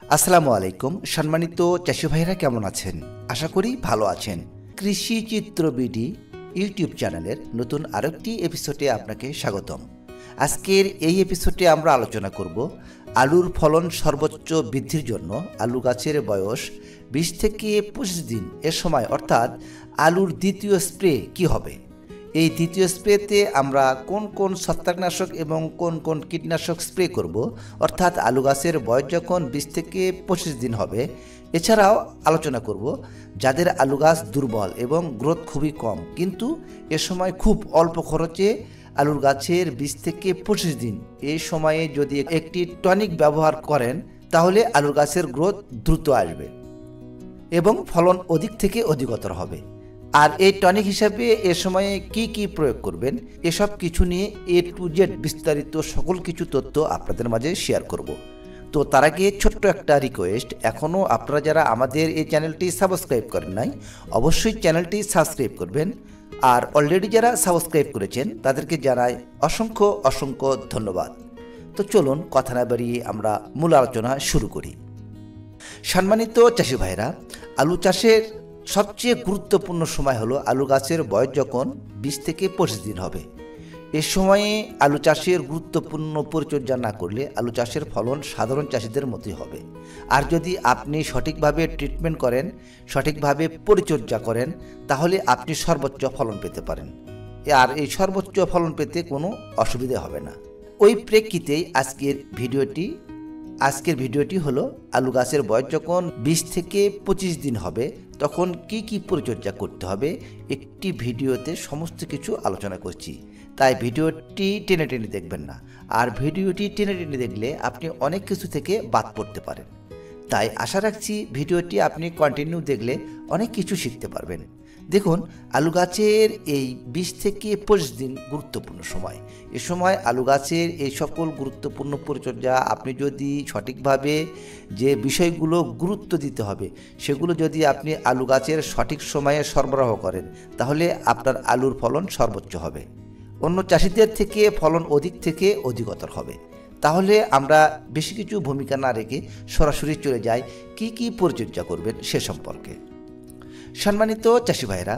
আসসালামু আলাইকুম। সম্মানিত চাষি ভাইরা কেমন আছেন? আশা করি ভালো আছেন। কৃষি চিত্র বিডি ইউটিউব চ্যানেলের নতুন আরেকটি এপিসোডে আপনাকে স্বাগতম। আজকের এই এপিসোডে আমরা আলোচনা করব আলুর ফলন সর্বোচ্চ বৃদ্ধির জন্য আলু গাছের বয়স 20 থেকে 25 দিন এর সময় অর্থাৎ আলুর দ্বিতীয় স্প্রে কি হবে। এই দ্বিতীয় স্প্রেতে আমরা কোন কোন ছত্রাকনাশক এবং কোন কোন কীটনাশক স্প্রে করব, অর্থাৎ আলু গাছের বয়স যখন 20 থেকে 25 দিন হবে। এছাড়াও আলোচনা করব যাদের আলু গাছ দুর্বল এবং গ্রোথ খুবই কম, কিন্তু এ সময় খুব অল্প খরচে আলুর গাছের 20 থেকে 25 দিন এই সময়ে যদি একটি টনিক ব্যবহার করেন তাহলে আলুর গাছের গ্রোথ দ্রুত আসবে এবং ফলন অধিক থেকে অধিকতর হবে। আর এই টনিক হিসাবে এ সময়ে কি কি প্রয়োগ করবেন, এসব কিছু নিয়ে A to Z বিস্তারিত সকল কিছু তথ্য আপনাদের মাঝে শেয়ার করব। তো তার আগে ছোট্ট একটা রিকোয়েস্ট, এখনও আপনারা যারা আমাদের এই চ্যানেলটি সাবস্ক্রাইব করেন নাই অবশ্যই চ্যানেলটি সাবস্ক্রাইব করবেন, আর অলরেডি যারা সাবস্ক্রাইব করেছেন তাদেরকে জানাই অসংখ্য অসংখ্য ধন্যবাদ। তো চলুন কথা না বাড়িয়ে আমরা মূল আলোচনা শুরু করি। সম্মানিত চাষি ভাইরা, আলু চাষের সবচেয়ে গুরুত্বপূর্ণ সময় হলো আলু গাছের বয়স যখন 20 থেকে 25 দিন হবে। এ সময়ে আলু চাষের গুরুত্বপূর্ণ পরিচর্যা না করলে আলু চাষের ফলন সাধারণ চাষিদের মতোই হবে। আর যদি আপনি সঠিকভাবে ট্রিটমেন্ট করেন, সঠিকভাবে পরিচর্যা করেন, তাহলে আপনি সর্বোচ্চ ফলন পেতে পারেন। আর এই সর্বোচ্চ ফলন পেতে কোনো অসুবিধা হবে না। ওই প্রেক্ষিতেই আজকের ভিডিওটি হলো আলু গাছের বয়স যখন 20 থেকে 25 দিন হবে তখন কি কি পরিচর্যা করতে হবে। একটি ভিডিওতে সমস্ত কিছু আলোচনা করছি, তাই ভিডিওটি টেনে টেনে দেখবেন না। আর ভিডিওটি টেনে টেনে দেখলে আপনি অনেক কিছু থেকে বাদ পড়তে পারেন। তাই আশা রাখছি ভিডিওটি আপনি কন্টিনিউ দেখলে অনেক কিছু শিখতে পারবেন। দেখুন, আলু গাছের এই 20 থেকে 25 দিন গুরুত্বপূর্ণ সময়। এ সময় আলু গাছের এই সকল গুরুত্বপূর্ণ পরিচর্যা আপনি যদি সঠিকভাবে যে বিষয়গুলো গুরুত্ব দিতে হবে সেগুলো যদি আপনি আলু গাছের সঠিক সময়ে সরবরাহ করেন তাহলে আপনার আলুর ফলন সর্বোচ্চ হবে, অন্য চাষিদের থেকে ফলন অধিক থেকে অধিকতর হবে। তাহলে আমরা বেশি কিছু ভূমিকা না রেখে সরাসরি চলে যাই কি কি পরিচর্যা করবেন সে সম্পর্কে। সম্মানিত চাষি ভাইরা,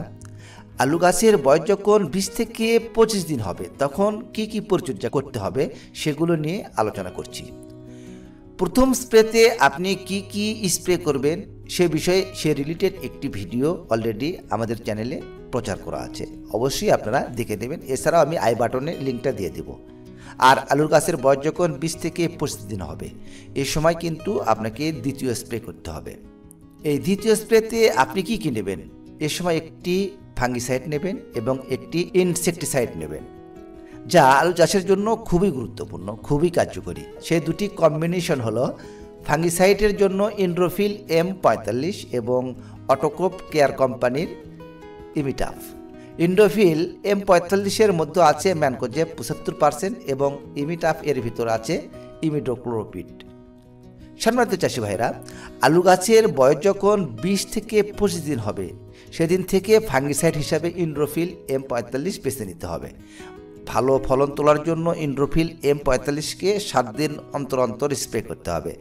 আলু গাছের বয়স যখন 20 থেকে 25 দিন হবে তখন কি কি পরিচর্যা করতে হবে সেগুলো নিয়ে আলোচনা করছি। প্রথম স্প্রেতে আপনি কি কি স্প্রে করবেন সে রিলেটেড একটি ভিডিও অলরেডি আমাদের চ্যানেলে প্রচার করা আছে, অবশ্যই আপনারা দেখে নেবেন। এছাড়াও আমি আই বাটনে লিঙ্কটা দিয়ে দেব। আর আলুর গাছের বয়স যখন 20 থেকে 25 দিন হবে এই সময় কিন্তু আপনাকে দ্বিতীয় স্প্রে করতে হবে। এই দ্বিতীয় স্প্রেতে আপনি কি কি নেবেন? এ সময় একটি ফাঙ্গিসাইড নেবেন এবং একটি ইনসেকটিসাইড নেবেন, যা আলু চাষের জন্য খুবই গুরুত্বপূর্ণ, খুবই কার্যকরী। সেই দুটি কম্বিনেশন হলো ফাঙ্গিসাইডের জন্য ইন্ড্রোফিল M45 এবং অটোক্রপ কেয়ার কোম্পানির ইমিটাফ। ইন্ড্রোফিল M45 মধ্যে আছে ম্যানকোজেব 75% এবং ইমিটাফ এর ভিতর আছে ইমিডোক্লোরোপিড। সম্মানিত চাষি ভাইরা, আলু গাছের বয়স যখন 20 থেকে 25 দিন হবে সেদিন থেকে ফাঙ্গিসাইড হিসাবে ইন্ড্রোফিল M45 বেছে নিতে হবে। ভালো ফলন তোলার জন্য ইন্ড্রোফিল M45কে 7 দিন অন্তর অন্তর স্প্রে করতে হবে।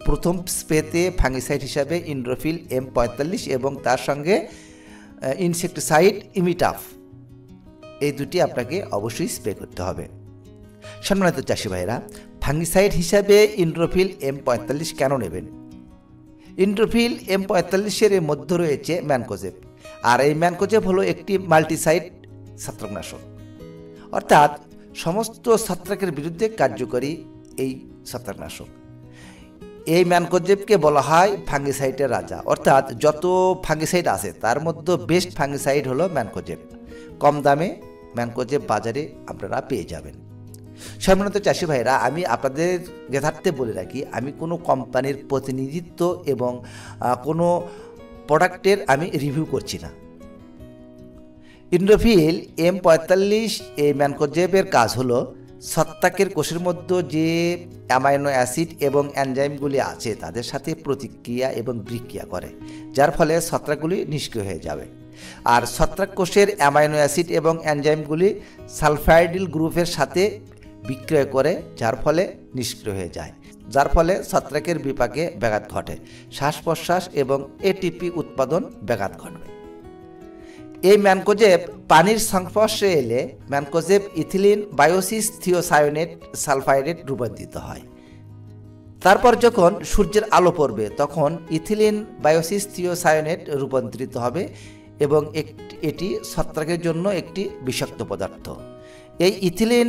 প্রথম স্প্রেতে ফাঙ্গিসাইড হিসাবে ইন্ড্রোফিল M45 এবং তার সঙ্গে ইনসেক্টিসাইড ইমিটাফ, এই দুটি আপনাকে অবশ্যই স্প্রে করতে হবে। সম্মানিত চাষি ভাইরা, ফাঙ্গিসাইড হিসাবে ইন্ড্রোফিল M45 কেন নেবেন? ইন্ড্রোফিল M45 এর মধ্যে রয়েছে ম্যানকোজেব, আর এই ম্যানকোজেব হলো একটি মাল্টিসাইড ছত্রাকনাশক, অর্থাৎ সমস্ত ছত্রাকের বিরুদ্ধে কার্যকরী এই ছত্রাকনাশক। এই ম্যানকোজেবকে বলা হয় ফাঙ্গিসাইডের রাজা, অর্থাৎ যত ফাঙ্গিসাইড আছে তার মধ্যে বেস্ট ফাঙ্গিসাইড হলো ম্যানকোজেব। কম দামে ম্যানকোজেব বাজারে আপনারা পেয়ে যাবেন। সম্মানিত চাষি ভাইরা, আমি আপনাদের যথার্থে বলে রাখি, আমি কোনো কোম্পানির প্রতিনিধিত্ব এবং কোনো প্রোডাক্টের আমি রিভিউ করছি না। ইন্ড্রোফিল M45 এই ম্যানকোজেবের কাজ হলো ছত্রাকের কোষের মধ্যে যে অ্যামাইনো অ্যাসিড এবং এনজাইমগুলি আছে তাদের সাথে প্রতিক্রিয়া এবং বিক্রিয়া করে, যার ফলে ছত্রাকগুলি নিষ্ক্রিয় হয়ে যাবে। আর ছত্রাক কোষের অ্যামাইনো অ্যাসিড এবং এনজাইমগুলি সালফাইডিল গ্রুপের সাথে বিক্রয় করে, যার ফলে নিষ্ক্রিয় হয়ে যায়। যার ফলে ছত্রাকের বিপাকে ব্যাঘাত ঘটে, শ্বাস প্রশ্বাস এবং এটিপি উৎপাদন ব্যাঘাত ঘটবে। এই ম্যানকোজেব পানির সংস্পর্শে এলে ম্যানকোজেব ইথিলিন বায়োসিস থিওসায়োনেট সালফাইডেট রূপান্তরিত হয়। তারপর যখন সূর্যের আলো পড়বে তখন ইথিলিন বায়োসিস থিওসায়োনেট রূপান্তরিত হবে এবং এটি ছত্রাকের জন্য একটি বিষাক্ত পদার্থ। এই ইথিলিন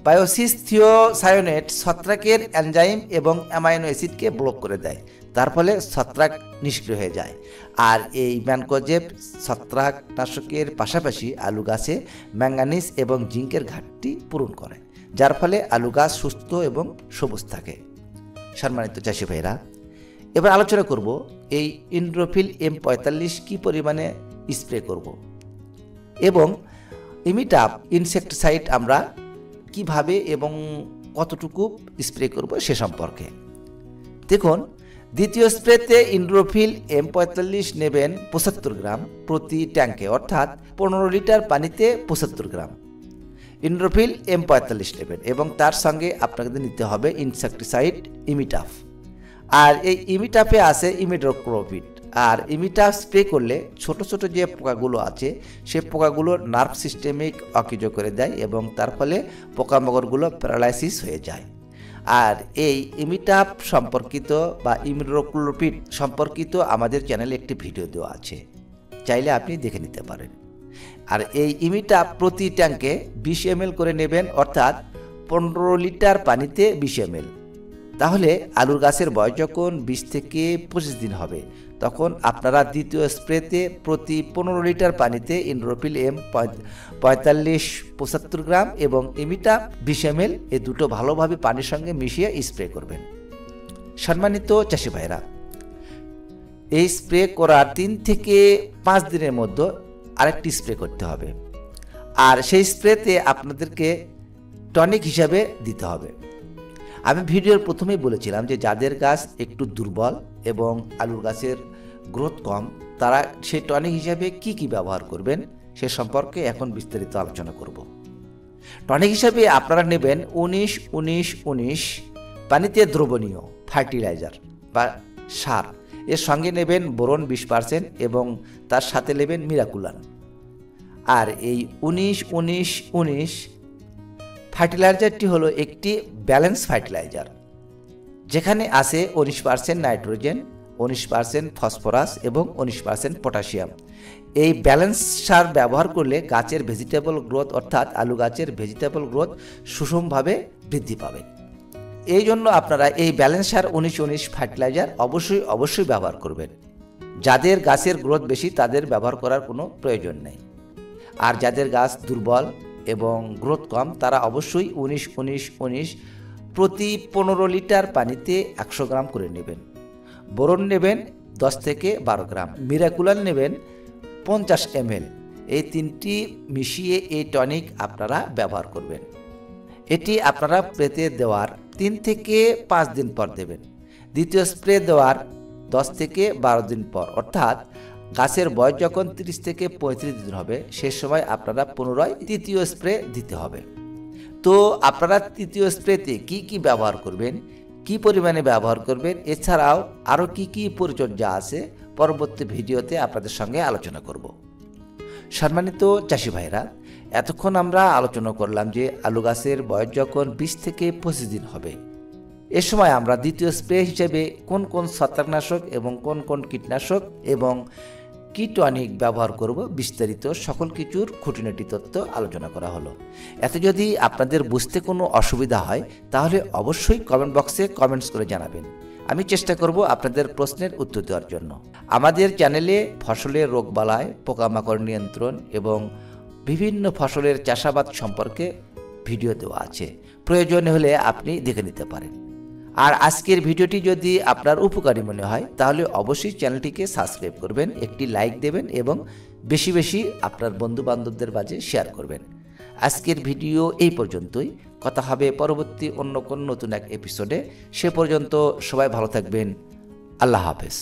বায়োসিস থিওসায়োনেট ছত্রাকের এনজাইম এবং অ্যামাইনো অ্যাসিডকে ব্লক করে দেয়, তার ফলে ছত্রাক নিষ্ক্রিয় হয়ে যায়। আর এই ম্যানকোজেব ছত্রাকনাশকের পাশাপাশি আলু গাছে ম্যাঙ্গানিজ এবং জিঙ্কের ঘাটতি পূরণ করে, যার ফলে আলু গাছ সুস্থ এবং সবুজ থাকে। সম্মানিত চাষি ভাইরা, এবার আলোচনা করব এই ইন্ড্রোফিল M45 কি পরিমাণে স্প্রে করব এবং ইমিটাপ ইনসেক্টিসাইড আমরা কিভাবে এবং কতটুকু স্প্রে করব সে সম্পর্কে। দেখুন, দ্বিতীয় স্প্রেতে ইন্ড্রোফিল M45 নেবেন 75 গ্রাম প্রতি ট্যাঙ্কে, অর্থাৎ 15 লিটার পানিতে 75 গ্রাম ইন্ড্রোফিল M45 নেবেন এবং তার সঙ্গে আপনাকে নিতে হবে ইনসেক্টিসাইড ইমিটাফ। আর এই ইমিটাফে আছে ইমিডাক্লোপিড। আর ইমিটাফ স্প্রে করলে ছোট ছোট যে পোকাগুলো আছে সে পোকাগুলো নার্ভ সিস্টেমে অকেজ করে দেয় এবং তার ফলে পোকামাকড়গুলো প্যারালাইসিস হয়ে যায়। আর এই ইমিটাফ সম্পর্কিত বা ইমিডাক্লোপিড সম্পর্কিত আমাদের চ্যানেলে একটি ভিডিও দেওয়া আছে, চাইলে আপনি দেখে নিতে পারেন। আর এই ইমিটাফ প্রতি ট্যাঙ্কে 20 ml করে নেবেন, অর্থাৎ 15 লিটার পানিতে 20 ml। তাহলে আলুর গাছের বয়স যখন 20 থেকে 25 দিন হবে তখন আপনারা দ্বিতীয় স্প্রেতে প্রতি 15 লিটার পানিতে ইন্ড্রোফিল M45 75 গ্রাম এবং ইমিটাফ 20 ml এই দুটো ভালোভাবে পানির সঙ্গে মিশিয়ে স্প্রে করবেন। সম্মানিত চাষি ভাইরা, এই স্প্রে করার 3 থেকে 5 দিনের মধ্যে আরেকটি স্প্রে করতে হবে। আর সেই স্প্রেতে আপনাদেরকে টনিক হিসাবে দিতে হবে। আমি ভিডিওর প্রথমেই বলেছিলাম যে যাদের গাছ একটু দুর্বল এবং আলুর গাছের গ্রোথ কম তারা সেই টনিক হিসাবে কি ব্যবহার করবেন সে সম্পর্কে এখন বিস্তারিত আলোচনা করব। টনিক হিসাবে আপনারা নেবেন 19-19-19 পানিতে দ্রবণীয় ফার্টিলাইজার বা সার, এর সঙ্গে নেবেন বোরন 20% এবং তার সাথে নেবেন মিরাকুলান। আর এই 19-19-19 ফার্টিলাইজারটি হলো একটি ব্যালেন্স ফার্টিলাইজার, যেখানে আছে 19% নাইট্রোজেন, 19% ফসফরাস এবং 19% পটাশিয়াম। এই ব্যালেন্স সার ব্যবহার করলে গাছের ভেজিটেবল গ্রোথ অর্থাৎ আলু গাছের ভেজিটেবল গ্রোথ সুষমভাবে বৃদ্ধি পাবে। এই জন্য আপনারা এই ব্যালেন্স সার 19-19 ফার্টিলাইজার অবশ্যই ব্যবহার করবেন। যাদের গাছের গ্রোথ বেশি তাদের ব্যবহার করার কোনো প্রয়োজন নেই। আর যাদের গাছ দুর্বল এবং গ্রোথ কম তারা অবশ্যই 19-19-19 প্রতি 15 লিটার পানিতে 100 গ্রাম করে নেবেন। বোরন নেবেন 10 থেকে 12 গ্রাম, মিরাকুলান নেবেন 50 ml। এই তিনটি মিশিয়ে এই টনিক আপনারা ব্যবহার করবেন। এটি আপনারা স্প্রেতে দেওয়ার 3 থেকে 5 দিন পর দেবেন। দ্বিতীয় স্প্রে দেওয়ার 10 থেকে 12 দিন পর, অর্থাৎ গাছের বয়স যখন 30 থেকে 35 দিন হবে সে সময় আপনারা পুনরায় তৃতীয় স্প্রে দিতে হবে। তো আপনারা তৃতীয় স্প্রেতে কি ব্যবহার করবেন, কি পরিমাণে ব্যবহার করবেন, এছাড়াও আরও কি পরিচর্যা আছে পরবর্তী ভিডিওতে আপনাদের সঙ্গে আলোচনা করব। সম্মানিত চাষি ভাইরা, এতক্ষণ আমরা আলোচনা করলাম যে আলু গাছের বয়স যখন 20 থেকে 25 দিন হবে এ সময় আমরা দ্বিতীয় স্প্রে হিসেবে কোন ছত্রাকনাশক এবং কোন কীটনাশক এবং কি টনিক ব্যবহার করব বিস্তারিত সকল কিছুর খুঁটিনাটি তথ্য আলোচনা করা হলো। এতে যদি আপনাদের বুঝতে কোনো অসুবিধা হয় তাহলে অবশ্যই কমেন্ট বক্সে কমেন্টস করে জানাবেন। আমি চেষ্টা করব আপনাদের প্রশ্নের উত্তর দেওয়ার জন্য। আমাদের চ্যানেলে ফসলের রোগবালাই, পোকামাকড় নিয়ন্ত্রণ এবং বিভিন্ন ফসলের চাষাবাদ সম্পর্কে ভিডিও দেওয়া আছে, প্রয়োজন হলে আপনি দেখে নিতে পারেন। আর আজকের ভিডিওটি যদি আপনার উপকারী মনে হয় তাহলে অবশ্যই চ্যানেলটিকে সাবস্ক্রাইব করবেন, একটি লাইক দেবেন এবং বেশি বেশি আপনার বন্ধু বান্ধবদের মাঝে শেয়ার করবেন। আজকের ভিডিও এই পর্যন্তই, কথা হবে পরবর্তী অন্য কোন নতুন এক এপিসোডে। সে পর্যন্ত সবাই ভালো থাকবেন। আল্লাহ হাফেজ।